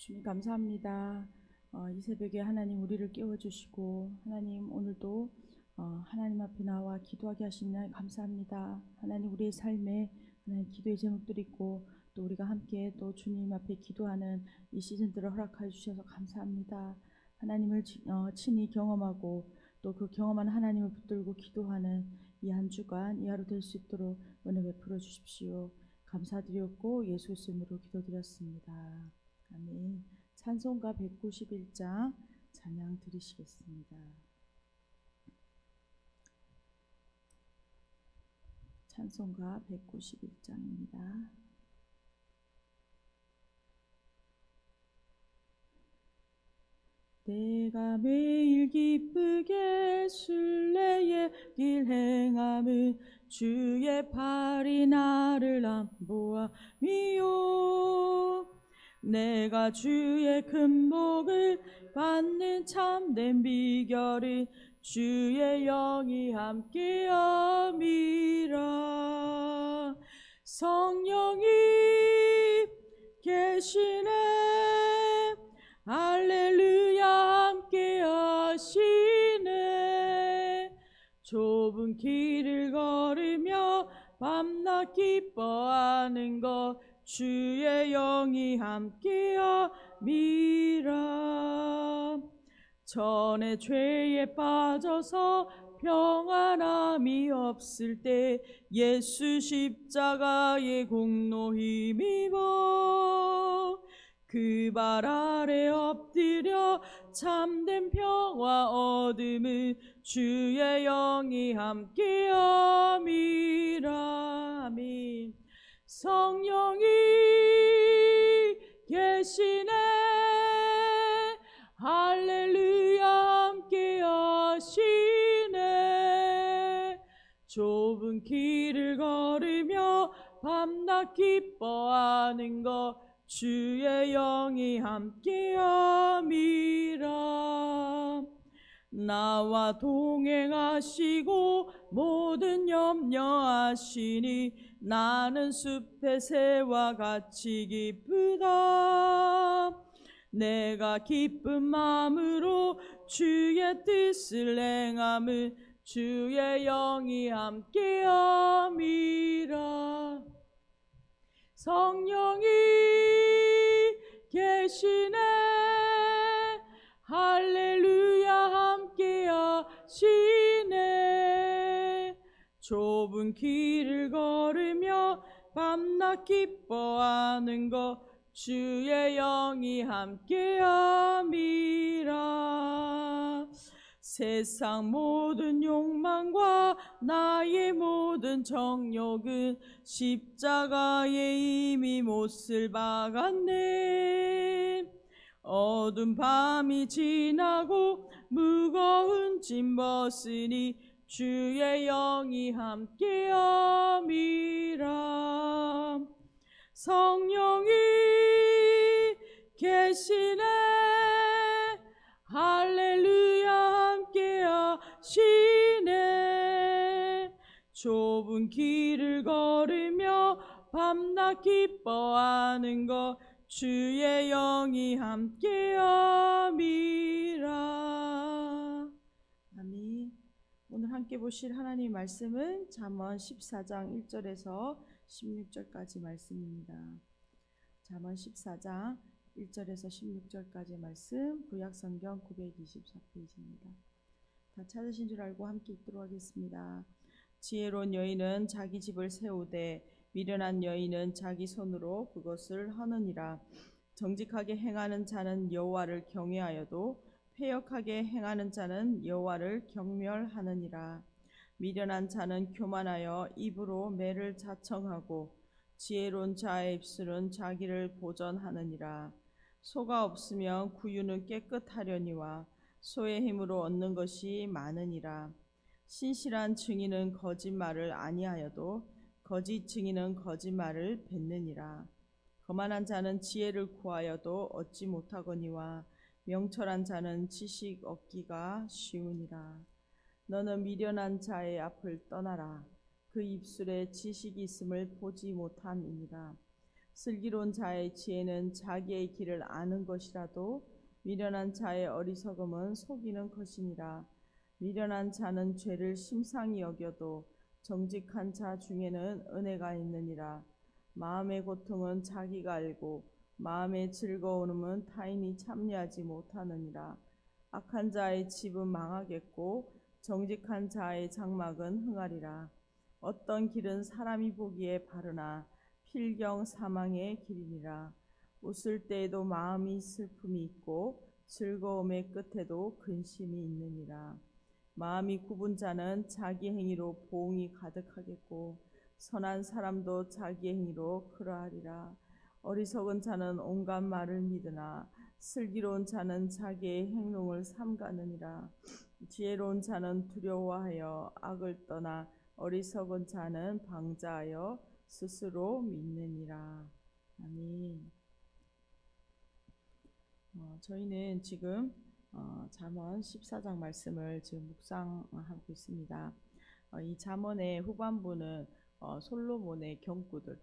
주님 감사합니다. 이 새벽에 하나님 우리를 깨워주시고 하나님 오늘도 하나님 앞에 나와 기도하게 하시니 감사합니다. 하나님 우리의 삶에 하나님 기도의 제목들이 있고 또 우리가 함께 또 주님 앞에 기도하는 이 시즌들을 허락하여 주셔서 감사합니다. 하나님을 친히 경험하고 또 그 경험한 하나님을 붙들고 기도하는 이 한 주간 이 하루 될 수 있도록 은혜 베풀어 주십시오. 감사드렸고 예수 이름으로 기도드렸습니다. 아멘. 찬송가 191장 찬양 드리시겠습니다. 찬송가 191장입니다. 내가 매일 기쁘게 순례의 길 행함은 주의 팔이 나를 안보함이요 내가 주의 큰 복을 받는 참된 비결은 주의 영이 함께함이라. 성령이 계시네 할렐루야 함께 하시네. 좁은 길을 걸으며 밤낮 기뻐하는 것 주의 영이 함께함이라. 전에 죄에 빠져서 평안함이 없을 때 예수 십자가의 공로 힘입어 그 발 아래 엎드려 참된 평화 얻음은 주의 영이 함께함이라. 아멘. 성령이 계시네 할렐루야 함께 하시네. 좁은 길을 걸으며 밤낮 기뻐하는 것 주의 영이 함께함이라. 나와 동행하시고 모든 염려하시니 나는 숲의 새와 같이 기쁘다. 내가 기쁜 마음으로 주의 뜻을 행함은 주의 영이 함께함이라. 성령이 계시네 할렐루야 함께 하시네. 좁은 길을 걸으며 밤낮 기뻐하는 것 주의 영이 함께함이라. 세상 모든 욕망과 나의 모든 정욕은 십자가에 이미 못을 박았네. 어두운 밤이 지나고 무거운 짐 벗으니 주의 영이 함께함이라. 성령이 계시네 할렐루야 함께 하시네. 좁은 길을 걸으며 밤낮 기뻐하는 것 주의 영이 함께함이라. 아멘. 오늘 함께 보실 하나님 말씀은 잠언 14장 1절에서 16절까지 말씀입니다. 잠언 14장 1절에서 16절까지 말씀, 구약성경 924페이지입니다. 다 찾으신 줄 알고 함께 읽도록 하겠습니다. 지혜로운 여인은 자기 집을 세우되 미련한 여인은 자기 손으로 그것을 허느니라. 정직하게 행하는 자는 여호와를 경외하여도 패역하게 행하는 자는 여호와를 경멸하느니라. 미련한 자는 교만하여 입으로 매를 자청하고 지혜로운 자의 입술은 자기를 보전하느니라. 소가 없으면 구유는 깨끗하려니와 소의 힘으로 얻는 것이 많으니라. 신실한 증인은 거짓말을 아니하여도 거짓 증인은 거짓말을 뱉느니라. 거만한 자는 지혜를 구하여도 얻지 못하거니와 명철한 자는 지식 얻기가 쉬우니라. 너는 미련한 자의 앞을 떠나라. 그 입술에 지식이 있음을 보지 못함이니라. 슬기로운 자의 지혜는 자기의 길을 아는 것이라도 미련한 자의 어리석음은 속이는 것이니라. 미련한 자는 죄를 심상히 여겨도 정직한 자 중에는 은혜가 있느니라. 마음의 고통은 자기가 알고 마음의 즐거움은 타인이 참여하지 못하느니라. 악한 자의 집은 망하겠고 정직한 자의 장막은 흥하리라. 어떤 길은 사람이 보기에 바르나 필경 사망의 길이니라. 웃을 때에도 마음이 슬픔이 있고 즐거움의 끝에도 근심이 있느니라. 마음이 굽은 자는 자기 행위로 보응이 가득하겠고 선한 사람도 자기 행위로 그러하리라. 어리석은 자는 온갖 말을 믿으나 슬기로운 자는 자기의 행동을 삼가느니라. 지혜로운 자는 두려워하여 악을 떠나 어리석은 자는 방자하여 스스로 믿느니라. 아멘. 저희는 지금 잠언 14장 말씀을 지금 묵상하고 있습니다. 이 잠언의 후반부는 솔로몬의 경구들,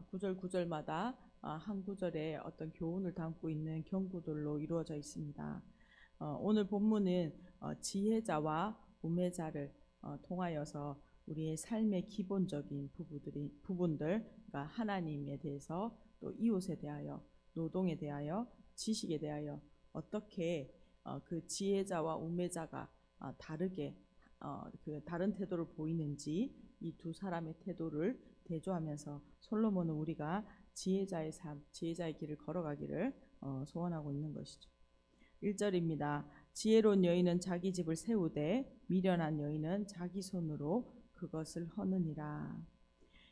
구절 구절마다 한 구절에 어떤 교훈을 담고 있는 경구들로 이루어져 있습니다. 오늘 본문은 지혜자와 우매자를 통하여서 우리의 삶의 기본적인 부분들, 그러니까 하나님에 대해서 또 이웃에 대하여, 노동에 대하여, 지식에 대하여 어떻게 그 지혜자와 우매자가 다르게 그 다른 태도를 보이는지 이 두 사람의 태도를 대조하면서 솔로몬은 우리가 지혜자의 삶, 지혜자의 길을 걸어가기를 소원하고 있는 것이죠. 1절입니다. 지혜로운 여인은 자기 집을 세우되 미련한 여인은 자기 손으로 그것을 허느니라.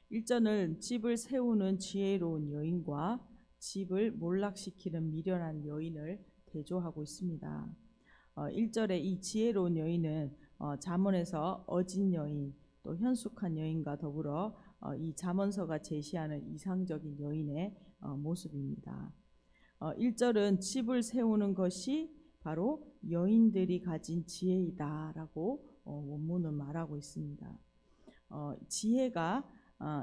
1절은 집을 세우는 지혜로운 여인과 집을 몰락시키는 미련한 여인을 대조하고 있습니다. 1절에 이 지혜로운 여인은 잠언에서 어진 여인, 또 현숙한 여인과 더불어 이 잠언서가 제시하는 이상적인 여인의 모습입니다. 1절은 집을 세우는 것이 바로 여인들이 가진 지혜이다라고 원문은 말하고 있습니다. 지혜가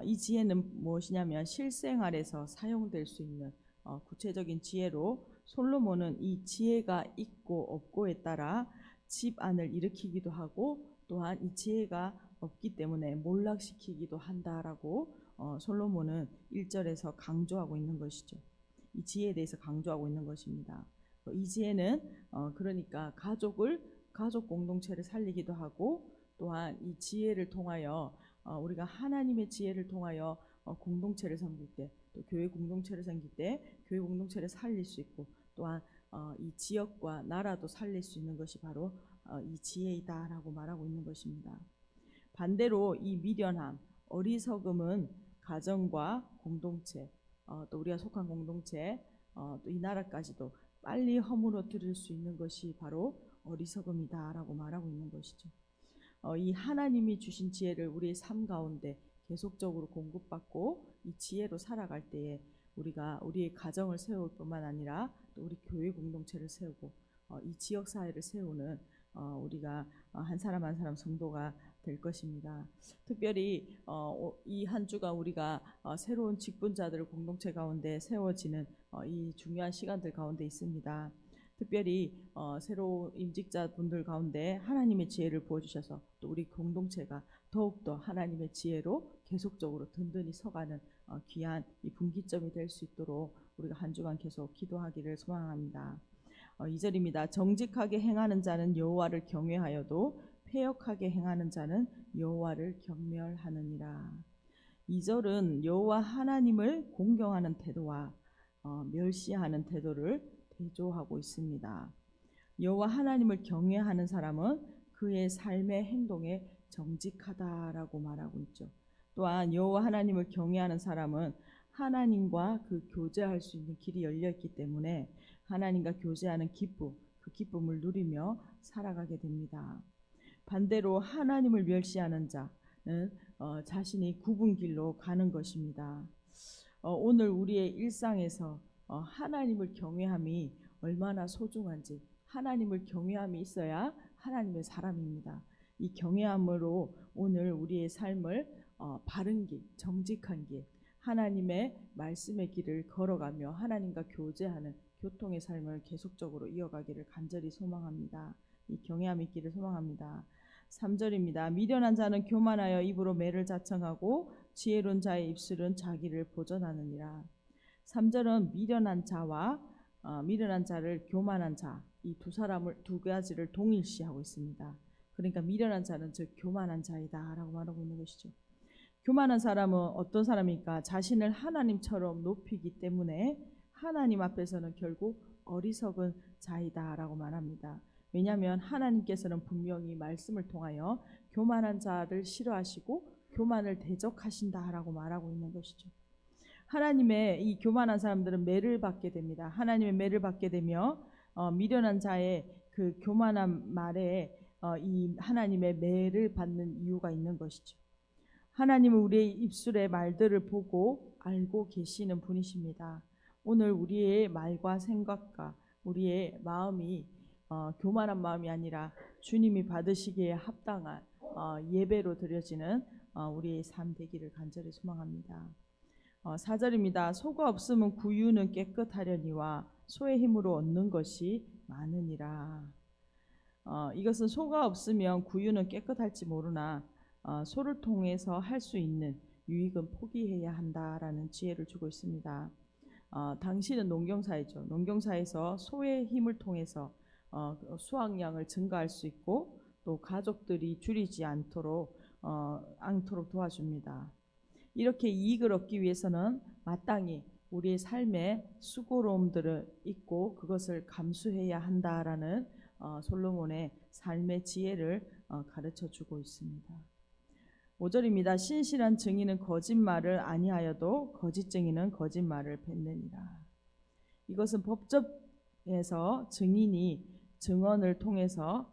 이 지혜는 무엇이냐면 실생활에서 사용될 수 있는 구체적인 지혜로 솔로몬은 이 지혜가 있고 없고에 따라 집안을 일으키기도 하고 또한 이 지혜가 없기 때문에 몰락시키기도 한다라고 솔로몬은 1절에서 강조하고 있는 것이죠. 이 지혜에 대해서 강조하고 있는 것입니다. 이 지혜는 그러니까 가족 공동체를 살리기도 하고 또한 이 지혜를 통하여 우리가 하나님의 지혜를 통하여 공동체를 섬길 때, 또 교회 공동체를 섬길 때 교회 공동체를 살릴 수 있고 또한 이 지역과 나라도 살릴 수 있는 것이 바로 이 지혜이다라고 말하고 있는 것입니다. 반대로 이 미련함, 어리석음은 가정과 공동체, 또 우리가 속한 공동체, 또 이 나라까지도 빨리 허물어뜨릴 수 있는 것이 바로 어리석음이다라고 말하고 있는 것이죠. 이 하나님이 주신 지혜를 우리의 삶 가운데 계속적으로 공급받고 이 지혜로 살아갈 때에 우리가 우리의 가정을 세울 뿐만 아니라 또 우리 교회 공동체를 세우고 이 지역 사회를 세우는 우리가 한 사람 한 사람 성도가 될 것입니다. 특별히 이 한 주가 우리가 새로운 직분자들 공동체 가운데 세워지는 이 중요한 시간들 가운데 있습니다. 특별히 새로운 임직자분들 가운데 하나님의 지혜를 부어주셔서 또 우리 공동체가 더욱더 하나님의 지혜로 계속적으로 든든히 서가는 귀한 이 분기점이 될 수 있도록 우리가 한 주간 계속 기도하기를 소망합니다. 2절입니다. 정직하게 행하는 자는 여호와를 경외하여도 패역하게 행하는 자는 여호와를 경멸하느니라. 2절은 여호와 하나님을 공경하는 태도와 멸시하는 태도를 대조하고 있습니다. 여호와 하나님을 경외하는 사람은 그의 삶의 행동에 정직하다라고 말하고 있죠. 또한 여호와 하나님을 경외하는 사람은 하나님과 그 교제할 수 있는 길이 열려 있기 때문에 하나님과 교제하는 기쁨, 그 기쁨을 누리며 살아가게 됩니다. 반대로 하나님을 멸시하는 자는 자신이 굽은 길로 가는 것입니다. 오늘 우리의 일상에서 하나님을 경외함이 얼마나 소중한지, 하나님을 경외함이 있어야 하나님의 사람입니다. 이 경외함으로 오늘 우리의 삶을 바른 길, 정직한 길, 하나님의 말씀의 길을 걸어가며 하나님과 교제하는 교통의 삶을 계속적으로 이어가기를 간절히 소망합니다. 이 경외함의 길을 소망합니다. 3절입니다. 미련한 자는 교만하여 입으로 매를 자청하고 지혜로운 자의 입술은 자기를 보전하느니라. 3절은 미련한 자를 교만한 자, 이 두 가지를 동일시하고 있습니다. 그러니까 미련한 자는 즉 교만한 자이다라고 말하고 있는 것이죠. 교만한 사람은 어떤 사람입니까? 자신을 하나님처럼 높이기 때문에 하나님 앞에서는 결국 어리석은 자이다라고 말합니다. 왜냐하면 하나님께서는 분명히 말씀을 통하여 교만한 자를 싫어하시고 교만을 대적하신다라고 말하고 있는 것이죠. 하나님의 이 교만한 사람들은 매를 받게 됩니다. 하나님의 매를 받게 되며 미련한 자의 그 교만한 말에 이 하나님의 매를 받는 이유가 있는 것이죠. 하나님은 우리의 입술의 말들을 보고 알고 계시는 분이십니다. 오늘 우리의 말과 생각과 우리의 마음이 교만한 마음이 아니라 주님이 받으시기에 합당한 예배로 드려지는 우리의 삶 되기를 간절히 소망합니다. 4절입니다. 소가 없으면 구유는 깨끗하려니와 소의 힘으로 얻는 것이 많으니라. 이것은 소가 없으면 구유는 깨끗할지 모르나 소를 통해서 할 수 있는 유익은 포기해야 한다라는 지혜를 주고 있습니다. 당신은 농경사이죠. 농경사에서 소의 힘을 통해서 수확량을 증가할 수 있고 또 가족들이 줄이지 않도록 도와줍니다. 이렇게 이익을 얻기 위해서는 마땅히 우리의 삶에 수고로움들을 있고 그것을 감수해야 한다라는 솔로몬의 삶의 지혜를 가르쳐주고 있습니다. 5절입니다. 신실한 증인은 거짓말을 아니하여도 거짓 증인은 거짓말을 뱉느니라. 이것은 법정에서 증인이 증언을 통해서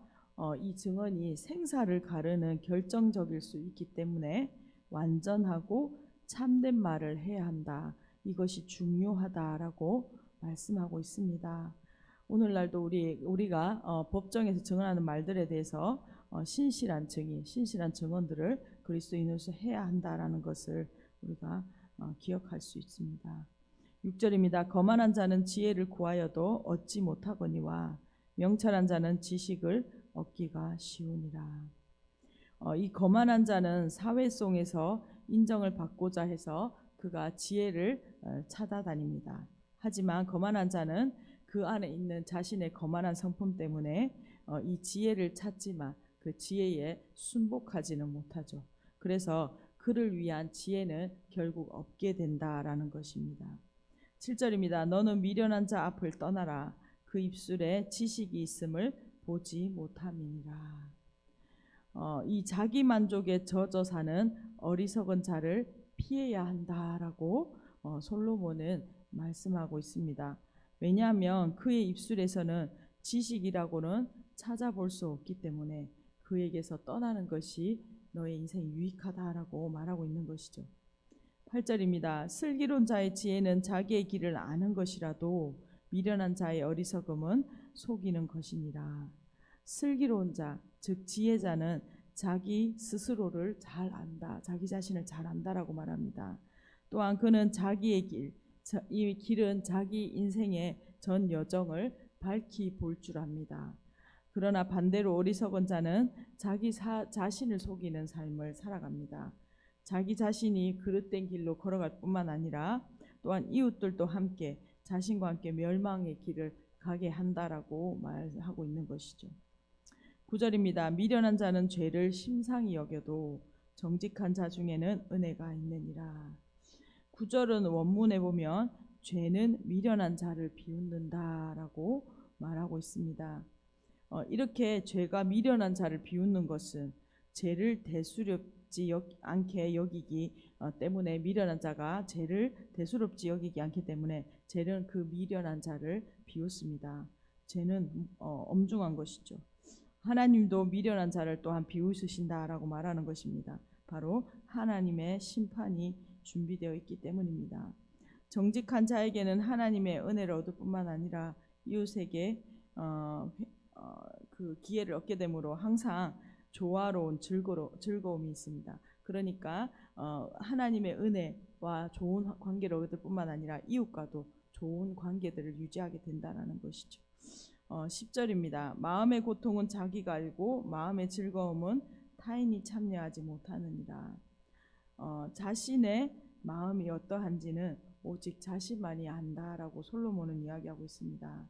이 증언이 생사를 가르는 결정적일 수 있기 때문에 완전하고 참된 말을 해야 한다. 이것이 중요하다라고 말씀하고 있습니다. 오늘날도 우리가 법정에서 증언하는 말들에 대해서 신실한 증인, 신실한 증언들을 그리스도인으로서 해야 한다라는 것을 우리가 기억할 수 있습니다. 6절입니다. 거만한 자는 지혜를 구하여도 얻지 못하거니와 명철한 자는 지식을 얻기가 쉬우니라. 이 거만한 자는 사회성에서 인정을 받고자 해서 그가 지혜를 찾아다닙니다. 하지만 거만한 자는 그 안에 있는 자신의 거만한 성품 때문에 이 지혜를 찾지만 그 지혜에 순복하지는 못하죠. 그래서 그를 위한 지혜는 결국 없게 된다라는 것입니다. 7절입니다. 너는 미련한 자 앞을 떠나라. 그 입술에 지식이 있음을 보지 못함이니라. 이 자기 만족에 젖어 사는 어리석은 자를 피해야 한다라고 솔로몬은 말씀하고 있습니다. 왜냐하면 그의 입술에서는 지식이라고는 찾아볼 수 없기 때문에 그에게서 떠나는 것이 너의 인생이 유익하다라고 말하고 있는 것이죠. 8절입니다. 슬기로운 자의 지혜는 자기의 길을 아는 것이라도 미련한 자의 어리석음은 속이는 것이니라. 슬기로운 자, 즉 지혜자는 자기 스스로를 잘 안다, 자기 자신을 잘 안다라고 말합니다. 또한 그는 자기의 길, 이 길은 자기 인생의 전 여정을 밝히 볼 줄 압니다. 그러나 반대로 어리석은 자는 자기 자신을 속이는 삶을 살아갑니다. 자기 자신이 그릇된 길로 걸어갈 뿐만 아니라 또한 이웃들도 함께 자신과 함께 멸망의 길을 가게 한다라고 말하고 있는 것이죠. 9절입니다. 미련한 자는 죄를 심상히 여겨도 정직한 자 중에는 은혜가 있느니라. 9절은 원문에 보면 죄는 미련한 자를 비웃는다라고 말하고 있습니다. 이렇게 죄가 미련한 자를 비웃는 것은 죄를 대수롭지 않게 여기기 때문에 미련한 자가 죄를 대수롭지 여기지 않기 때문에 죄는 그 미련한 자를 비웃습니다. 죄는 엄중한 것이죠. 하나님도 미련한 자를 또한 비웃으신다라고 말하는 것입니다. 바로 하나님의 심판이 준비되어 있기 때문입니다. 정직한 자에게는 하나님의 은혜를 얻을 뿐만 아니라 이웃에게 그 기회를 얻게 되므로 항상 조화로운 즐거움이 있습니다. 그러니까 하나님의 은혜, 하나님과 좋은 관계를 얻을 뿐만 아니라 이웃과도 좋은 관계들을 유지하게 된다는 것이죠. 10절입니다. 마음의 고통은 자기가 알고 마음의 즐거움은 타인이 참여하지 못하느니라. 자신의 마음이 어떠한지는 오직 자신만이 안다라고 솔로몬은 이야기하고 있습니다.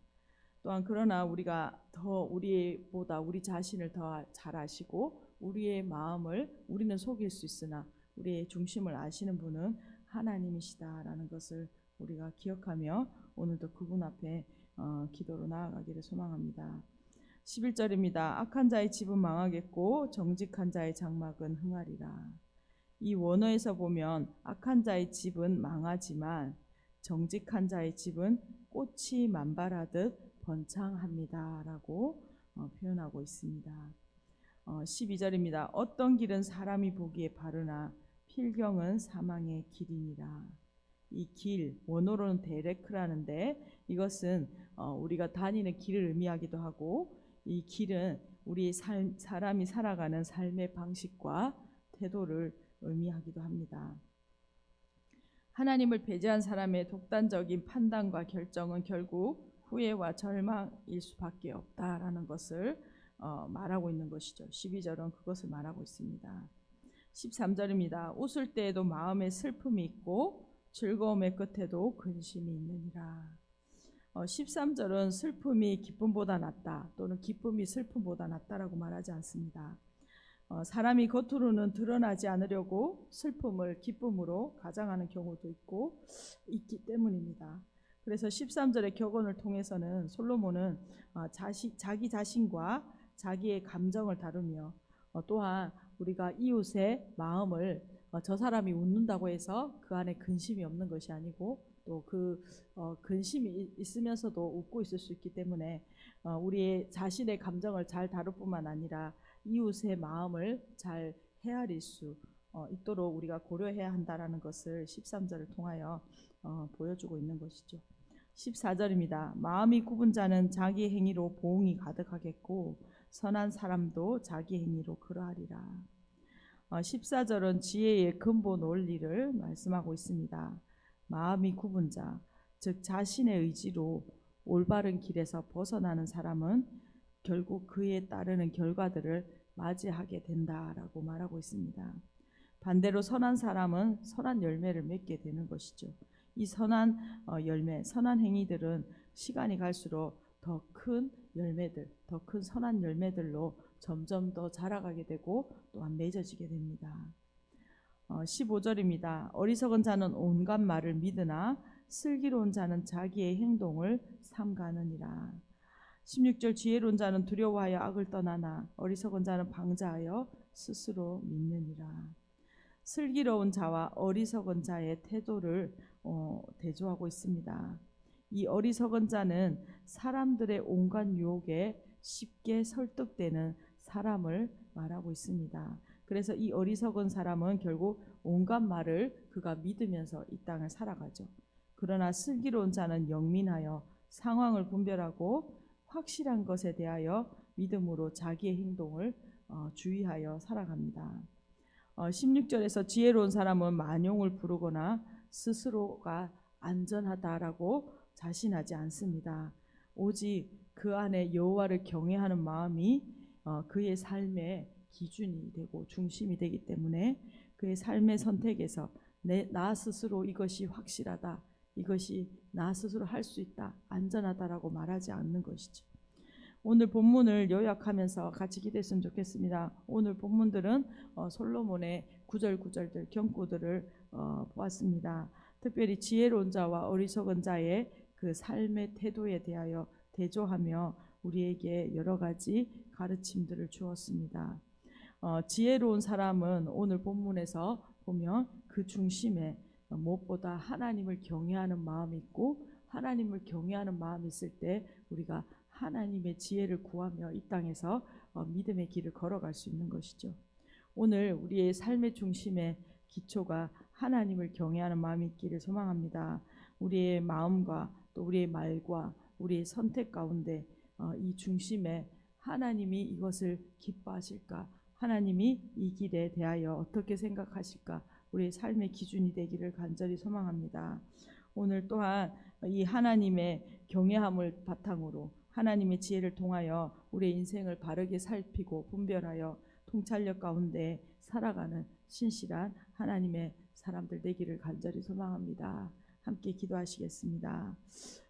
또한 그러나 우리가 더 우리보다 우리 자신을 더 잘 아시고 우리의 마음을 우리는 속일 수 있으나 우리의 중심을 아시는 분은 하나님이시다라는 것을 우리가 기억하며 오늘도 그분 앞에 기도로 나아가기를 소망합니다. 11절입니다. 악한 자의 집은 망하겠고 정직한 자의 장막은 흥하리라. 이 원어에서 보면 악한 자의 집은 망하지만 정직한 자의 집은 꽃이 만발하듯 번창합니다 라고 표현하고 있습니다. 12절입니다. 어떤 길은 사람이 보기에 바르나 필경은 사망의 길이니라. 이 길, 원어로는 데레크라는데 이것은 우리가 다니는 길을 의미하기도 하고 이 길은 우리 사람이 살아가는 삶의 방식과 태도를 의미하기도 합니다. 하나님을 배제한 사람의 독단적인 판단과 결정은 결국 후회와 절망일 수밖에 없다라는 것을 말하고 있는 것이죠. 12절은 그것을 말하고 있습니다. 13절입니다. 웃을 때에도 마음에 슬픔이 있고 즐거움의 끝에도 근심이 있느니라. 13절은 슬픔이 기쁨보다 낫다 또는 기쁨이 슬픔보다 낫다라고 말하지 않습니다. 사람이 겉으로는 드러나지 않으려고 슬픔을 기쁨으로 가장하는 경우도 있기 때문입니다. 그래서 13절의 격언을 통해서는 솔로몬은 자기 자신과 자기의 감정을 다루며 또한 우리가 이웃의 마음을 저 사람이 웃는다고 해서 그 안에 근심이 없는 것이 아니고 또 그 근심이 있으면서도 웃고 있을 수 있기 때문에 우리의 자신의 감정을 잘 다룰 뿐만 아니라 이웃의 마음을 잘 헤아릴 수 있도록 우리가 고려해야 한다라는 것을 13절을 통하여 보여주고 있는 것이죠. 14절입니다. 마음이 굽은 자는 자기 행위로 보응이 가득하겠고 선한 사람도 자기 행위로 그러하리라. 14절은 지혜의 근본 원리를 말씀하고 있습니다. 마음이 굽은 자, 즉 자신의 의지로 올바른 길에서 벗어나는 사람은 결국 그에 따르는 결과들을 맞이하게 된다라고 말하고 있습니다. 반대로 선한 사람은 선한 열매를 맺게 되는 것이죠. 이 선한 열매, 선한 행위들은 시간이 갈수록 더 큰 열매들, 더 큰 선한 열매들로 점점 더 자라가게 되고 또한 맺어지게 됩니다. 15절입니다. 어리석은 자는 온갖 말을 믿으나 슬기로운 자는 자기의 행동을 삼가느니라. 16절 지혜로운 자는 두려워하여 악을 떠나나 어리석은 자는 방자하여 스스로 믿느니라. 슬기로운 자와 어리석은 자의 태도를 대조하고 있습니다. 이 어리석은 자는 사람들의 온갖 유혹에 쉽게 설득되는 사람을 말하고 있습니다. 그래서 이 어리석은 사람은 결국 온갖 말을 그가 믿으면서 이 땅을 살아가죠. 그러나 슬기로운 자는 영민하여 상황을 분별하고 확실한 것에 대하여 믿음으로 자기의 행동을 주의하여 살아갑니다. 16절에서 지혜로운 사람은 만용을 부르거나 스스로가 안전하다라고 자신하지 않습니다. 오직 그 안에 여호와를 경외하는 마음이 그의 삶의 기준이 되고 중심이 되기 때문에 그의 삶의 선택에서 나 스스로 이것이 확실하다, 이것이 나 스스로 할 수 있다, 안전하다라고 말하지 않는 것이죠. 오늘 본문을 요약하면서 같이 기도했으면 좋겠습니다. 오늘 본문들은 솔로몬의 구절구절들, 경구들을 보았습니다. 특별히 지혜로운 자와 어리석은 자의 그 삶의 태도에 대하여 대조하며 우리에게 여러 가지 가르침들을 주었습니다. 지혜로운 사람은 오늘 본문에서 보면 그 중심에 무엇보다 하나님을 경외하는 마음이 있고 하나님을 경외하는 마음이 있을 때 우리가 하나님의 지혜를 구하며 이 땅에서 믿음의 길을 걸어갈 수 있는 것이죠. 오늘 우리의 삶의 중심의 기초가 하나님을 경외하는 마음이 있기를 소망합니다. 우리의 마음과 또 우리의 말과 우리의 선택 가운데 이 중심에 하나님이 이것을 기뻐하실까? 하나님이 이 길에 대하여 어떻게 생각하실까? 우리의 삶의 기준이 되기를 간절히 소망합니다. 오늘 또한 이 하나님의 경외함을 바탕으로 하나님의 지혜를 통하여 우리의 인생을 바르게 살피고 분별하여 통찰력 가운데 살아가는 신실한 하나님의 사람들 되기를 간절히 소망합니다. 함께 기도하시겠습니다.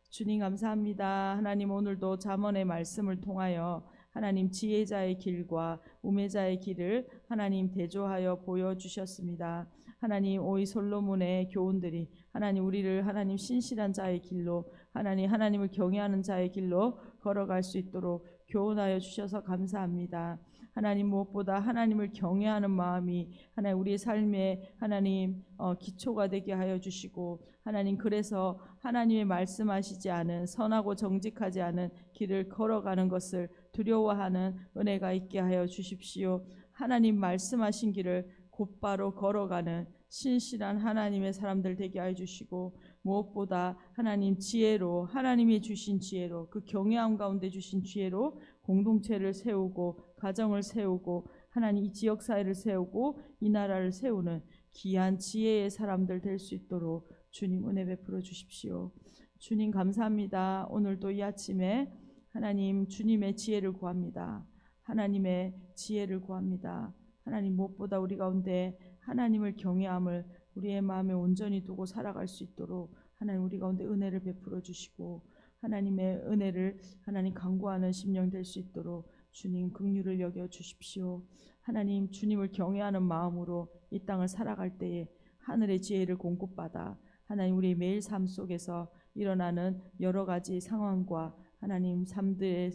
주님 감사합니다. 하나님 오늘도 잠언의 말씀을 통하여 하나님 지혜자의 길과 우매자의 길을 하나님 대조하여 보여주셨습니다. 하나님 오이 솔로몬의 교훈들이 하나님 우리를 하나님 신실한 자의 길로 하나님을 경외하는 자의 길로 걸어갈 수 있도록 교훈하여 주셔서 감사합니다. 하나님 무엇보다 하나님을 경외하는 마음이 하나님 우리의 삶의 하나님 기초가 되게 하여 주시고 하나님 그래서 하나님의 말씀하시지 않은 선하고 정직하지 않은 길을 걸어가는 것을 두려워하는 은혜가 있게 하여 주십시오. 하나님 말씀하신 길을 곧바로 걸어가는 신실한 하나님의 사람들 되게 하여 주시고 무엇보다 하나님 지혜로 하나님이 주신 지혜로 그 경외함 가운데 주신 지혜로 공동체를 세우고 가정을 세우고 하나님 이 지역사회를 세우고 이 나라를 세우는 귀한 지혜의 사람들 될 수 있도록 주님 은혜 베풀어 주십시오. 주님 감사합니다. 오늘도 이 아침에 하나님 주님의 지혜를 구합니다. 하나님의 지혜를 구합니다. 하나님 무엇보다 우리 가운데 하나님을 경외함을 우리의 마음에 온전히 두고 살아갈 수 있도록 하나님 우리 가운데 은혜를 베풀어 주시고 하나님의 은혜를 하나님 간구하는 심령 될 수 있도록 주님 긍휼을 여겨 주십시오. 하나님 주님을 경외하는 마음으로 이 땅을 살아갈 때에 하늘의 지혜를 공급받아 하나님 우리 매일 삶 속에서 일어나는 여러 가지 상황과 하나님 삶들의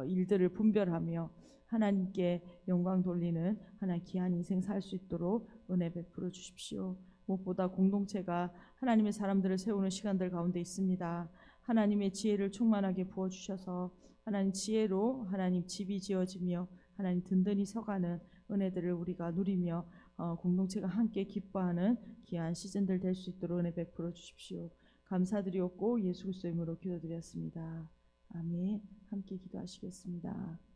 일들을 분별하며 하나님께 영광 돌리는 하나님 귀한 인생 살 수 있도록 은혜 베풀어 주십시오. 무엇보다 공동체가 하나님의 사람들을 세우는 시간들 가운데 있습니다. 하나님의 지혜를 충만하게 부어주셔서 하나님 지혜로 하나님 집이 지어지며 하나님 든든히 서가는 은혜들을 우리가 누리며 공동체가 함께 기뻐하는 귀한 시즌들 될 수 있도록 은혜 베풀어 주십시오. 감사드리옵고 예수 그리스도의 이름으로 기도드렸습니다. 아멘. 함께 기도하시겠습니다.